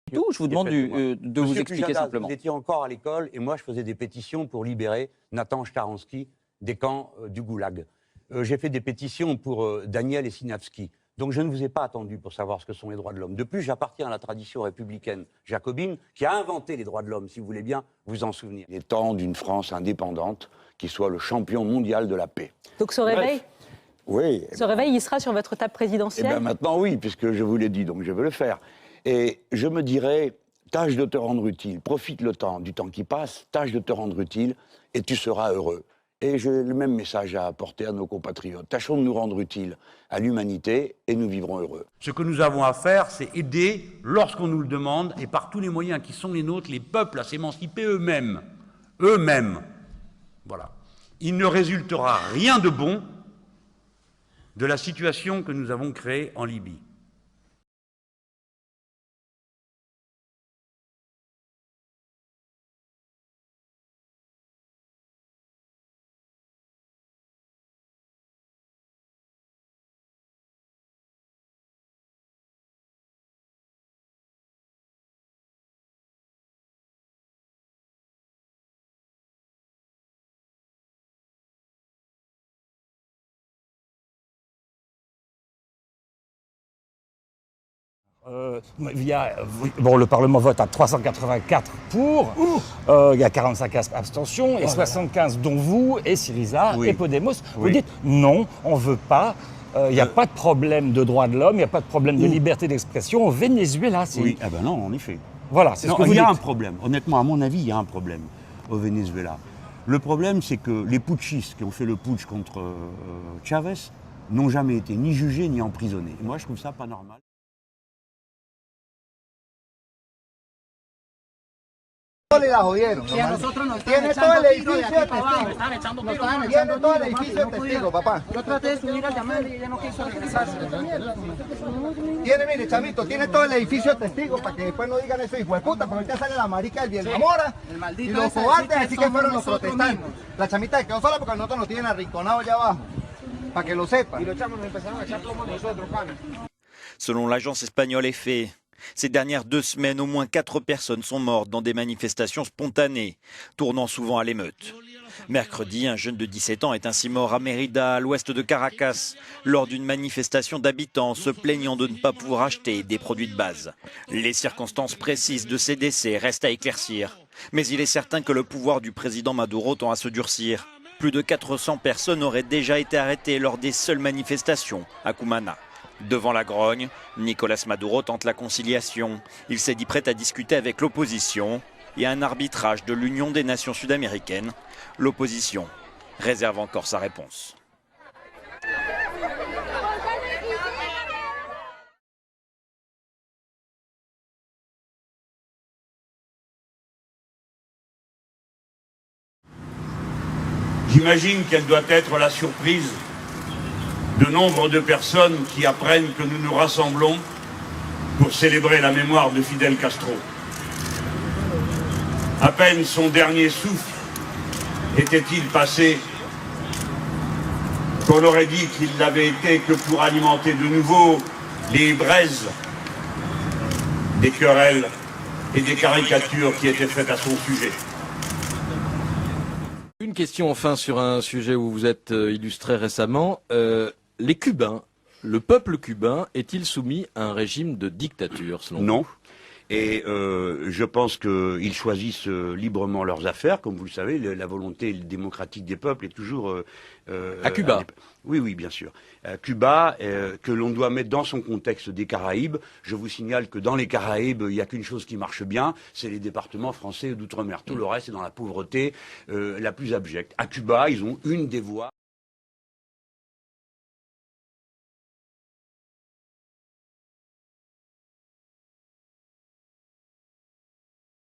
Tout, je vous demande de vous expliquer Pujadas, simplement. vous étiez encore à l'école et moi je faisais des pétitions pour libérer Nathan Sharansky des camps du Goulag. J'ai fait des pétitions pour Daniel et Sinavsky. Donc je ne vous ai pas attendu pour savoir ce que sont les droits de l'homme. De plus, j'appartiens à la tradition républicaine jacobine qui a inventé les droits de l'homme, si vous voulez bien vous en souvenir. Il est temps d'une France indépendante qui soit le champion mondial de la paix. Donc ce réveil, oui, ce réveil, il sera sur votre table Eh présidentielle. bien maintenant oui, puisque je vous l'ai dit, donc je veux le faire. Et je me dirais, tâche de te rendre utile, profite du temps qui passe, tâche de te rendre utile et tu seras heureux. Et j'ai le même message à apporter à nos compatriotes. Tâchons de nous rendre utiles à l'humanité et nous vivrons heureux. Ce que nous avons à faire, c'est aider, lorsqu'on nous le demande, et par tous les moyens qui sont les nôtres, les peuples à s'émanciper eux-mêmes. Eux-mêmes. Voilà. Il ne résultera rien de bon de la situation que nous avons créée en Libye. Le Parlement vote à 384 pour, il y a 45 abstentions, et 75 dont vous, et Syriza, et Podemos. Vous dites non, on ne veut pas, il n'y a pas de problème de droits de l'homme, il n'y a pas de problème de liberté d'expression au Venezuela. Oui, ah ben non, en effet. Voilà, c'est ce que vous dites. Il y a un problème, honnêtement, à mon avis, il y a un problème au Venezuela. Le problème, c'est que les putschistes qui ont fait le putsch contre Chavez n'ont jamais été ni jugés ni emprisonnés. Et moi, je trouve ça pas normal. Le la jodieron. Si a nosotros nos están Tiene todo echando el tiro de edificio aquí de para abajo, testigos. están echando Nos tiro. están echando todo el edificio de testigos, papá. Yo traté de subir al llamado y ella no quiso regresarse. Tiene, mire, chamito, tiene todo el edificio de testigos para que después no digan eso, hijo de puta, porque ahorita sale la marica del Bielmamora y los cobardes así que fueron los protestantes. La chamita quedó sola porque nosotros nos tienen arrinconados allá abajo, para que lo sepan. Y los chamos nos empezaron a echar plomo nosotros, pan. Selon l'agence espagnole EFE, ces dernières 2 semaines, au moins 4 personnes sont mortes dans des manifestations spontanées, tournant souvent à l'émeute. Mercredi, un jeune de 17 ans est ainsi mort à Mérida, à l'ouest de Caracas, lors d'une manifestation d'habitants se plaignant de ne pas pouvoir acheter des produits de base. Les circonstances précises de ces décès restent à éclaircir, mais il est certain que le pouvoir du président Maduro tend à se durcir. Plus de 400 personnes auraient déjà été arrêtées lors des seules manifestations à Cumaná. Devant la grogne, Nicolás Maduro tente la conciliation. Il s'est dit prêt à discuter avec l'opposition et un arbitrage de l'Union des Nations Sud-Américaines. L'opposition réserve encore sa réponse. J'imagine quelle doit être la surprise de nombre de personnes qui apprennent que nous nous rassemblons pour célébrer la mémoire de Fidel Castro. À peine son dernier souffle était-il passé qu'on aurait dit qu'il n'avait été que pour alimenter de nouveau les braises des querelles et des caricatures qui étaient faites à son sujet. Une question enfin sur un sujet où vous êtes illustré récemment. Les Cubains, le peuple cubain, est-il soumis à un régime de dictature selon vous ? Non. Et je pense qu'ils choisissent librement leurs affaires. Comme vous le savez, la volonté démocratique des peuples est toujours... à Cuba. Oui, oui, bien sûr. Cuba, que l'on doit mettre dans son contexte des Caraïbes. Je vous signale que dans les Caraïbes, il n'y a qu'une chose qui marche bien, c'est les départements français d'outre-mer. Tout le reste est dans la pauvreté la plus abjecte. À Cuba, ils ont une des voies...